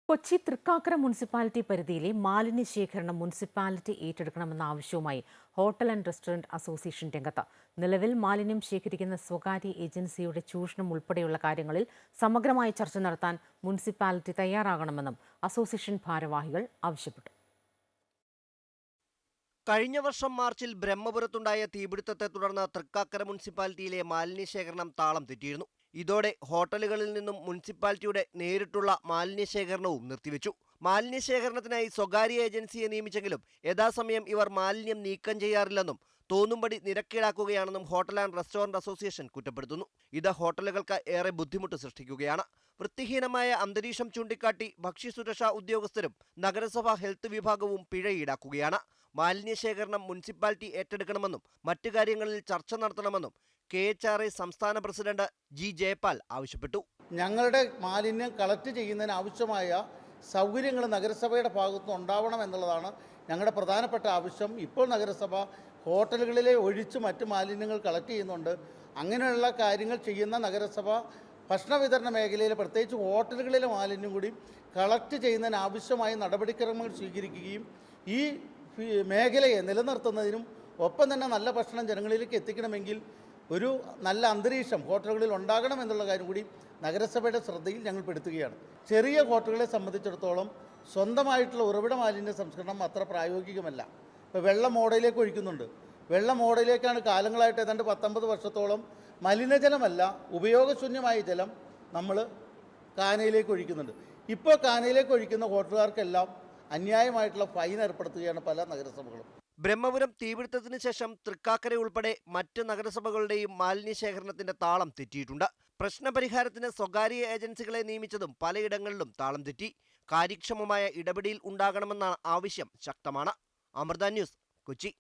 Kochi Thrikkakara municipality പരിധിയിലെ മാലിന്യ ശേഖരണം മുനിസിപ്പാലിറ്റി ഏറ്റെടുക്കണമെന്ന ആവശ്യവുമായി ഹോട്ടൽ ആൻഡ് റെസ്റ്റോറന്റ് അസോസിയേഷൻ രംഗത്ത്. നിലവിൽ മാലിന്യം ശേഖരിക്കുന്ന സ്വകാര്യ ഏജൻസിയുടെ ചൂഷണം ഉൾപ്പെടെയുള്ള കാര്യങ്ങളിൽ സമഗ്രമായ ചർച്ച നടത്താൻ മുനിസിപ്പാലിറ്റി തയ്യാറാകണമെന്നും അസോസിയേഷൻ ഭാരവാഹികൾ ആവശ്യപ്പെട്ടു. കഴിഞ്ഞ വർഷം മാർച്ചിൽ ബ്രഹ്മപുരത്തുണ്ടായ തീപിടുത്തത്തെ തുടർന്ന് തൃക്കാക്കര മുനിസിപ്പാലിറ്റിയിലെ മാലിന്യ ശേഖരണം താളം തെറ്റിയിരുന്നു. ഇതോടെ ഹോട്ടലുകളിൽ നിന്നും മുനിസിപ്പാലിറ്റിയുടെ നേരിട്ടുള്ള മാലിന്യ ശേഖരണവും നിർത്തിവെച്ചു. മാലിന്യ ശേഖരണത്തിനായി സ്വകാര്യ ഏജൻസിയെ നിയമിച്ചെങ്കിലും യഥാസമയം ഇവർ മാലിന്യം നീക്കം ചെയ്യാറില്ലെന്നും തോന്നുംപടി നിരക്കീടാക്കുകയാണെന്നും ഹോട്ടൽ ആൻഡ് റെസ്റ്റോറന്റ് അസോസിയേഷൻ കുറ്റപ്പെടുത്തുന്നു. ഇത് ഹോട്ടലുകൾക്ക് ഏറെ ബുദ്ധിമുട്ട് സൃഷ്ടിക്കുകയാണ്. വൃത്തിഹീനമായ അന്തരീക്ഷം ചൂണ്ടിക്കാട്ടി ഭക്ഷ്യസുരക്ഷാ ഉദ്യോഗസ്ഥരും നഗരസഭാ ഹെൽത്ത് വിഭാഗവും പിഴ ഈടാക്കുകയാണ്. മാലിന്യ ശേഖരണം മുനിസിപ്പാലിറ്റി ഏറ്റെടുക്കണമെന്നും മറ്റു കാര്യങ്ങളിൽ ചർച്ച നടത്തണമെന്നും KHRA സംസ്ഥാന പ്രസിഡന്റ് G. ജയപാൽ ആവശ്യപ്പെട്ടു. ഞങ്ങളുടെ മാലിന്യം കളക്ട് ചെയ്യുന്നതിന് ആവശ്യമായ സൗകര്യങ്ങൾ നഗരസഭയുടെ ഭാഗത്തുനിന്ന് ഉണ്ടാവണം എന്നുള്ളതാണ് ഞങ്ങളുടെ പ്രധാനപ്പെട്ട ആവശ്യം. ഇപ്പോൾ നഗരസഭ ഹോട്ടലുകളിലെ ഒഴിച്ച് മറ്റ് മാലിന്യങ്ങൾ കളക്ട് ചെയ്യുന്നുണ്ട്. അങ്ങനെയുള്ള കാര്യങ്ങൾ ചെയ്യുന്ന നഗരസഭ ഭക്ഷണ വിതരണ മേഖലയിൽ പ്രത്യേകിച്ച് ഹോട്ടലുകളിലെ മാലിന്യം കൂടി കളക്ട് ചെയ്യുന്നതിന് ആവശ്യമായ നടപടിക്രമങ്ങൾ സ്വീകരിക്കുകയും ഈ മേഖലയെ നിലനിർത്തുന്നതിനും ഒപ്പം തന്നെ നല്ല ഭക്ഷണം ജനങ്ങളിലേക്ക് എത്തിക്കണമെങ്കിൽ ഒരു നല്ല അന്തരീക്ഷം ഹോട്ടലുകളിൽ ഉണ്ടാകണം എന്നുള്ള കാര്യം കൂടി നഗരസഭയുടെ ശ്രദ്ധയിൽ ഞങ്ങൾ പെടുത്തുകയാണ്. ചെറിയ ഹോട്ടലുകളെ സംബന്ധിച്ചിടത്തോളം സ്വന്തമായിട്ടുള്ള ഉറവിട മാലിന്യ സംസ്കരണം അത്ര പ്രായോഗികമല്ല. ഇപ്പോൾ വെള്ളം ഓടയിലേക്ക് ഒഴിക്കുന്നുണ്ട്. വെള്ളം ഓടയിലേക്കാണ് കാലങ്ങളായിട്ട് ഏതാണ്ട് 19 വർഷത്തോളം മലിനജലമല്ല ഉപയോഗശൂന്യമായ ജലം നമ്മൾ കാനയിലേക്ക് ഒഴിക്കുന്നുണ്ട്. ഇപ്പോൾ കാനയിലേക്ക് ഒഴിക്കുന്ന ഹോട്ടലുകാർക്കെല്ലാം അന്യായമായിട്ടുള്ള ഫൈൻ ഏർപ്പെടുത്തുകയാണ് പല നഗരസഭകളും. ബ്രഹ്മപുരം തീപിടുത്തത്തിന് ശേഷം തൃക്കാക്കര ഉൾപ്പെടെ മറ്റ് നഗരസഭകളുടെയും മാലിന്യ ശേഖരണത്തിന്റെ താളം തെറ്റിയിട്ടുണ്ട്. പ്രശ്നപരിഹാരത്തിന് സ്വകാര്യ ഏജൻസികളെ നിയമിച്ചതും പലയിടങ്ങളിലും താളം തെറ്റി. കാര്യക്ഷമമായ ഇടപെടൽ ഉണ്ടാകണമെന്ന ആവശ്യം ശക്തമാണ്. അമൃത ന്യൂസ്, കൊച്ചി.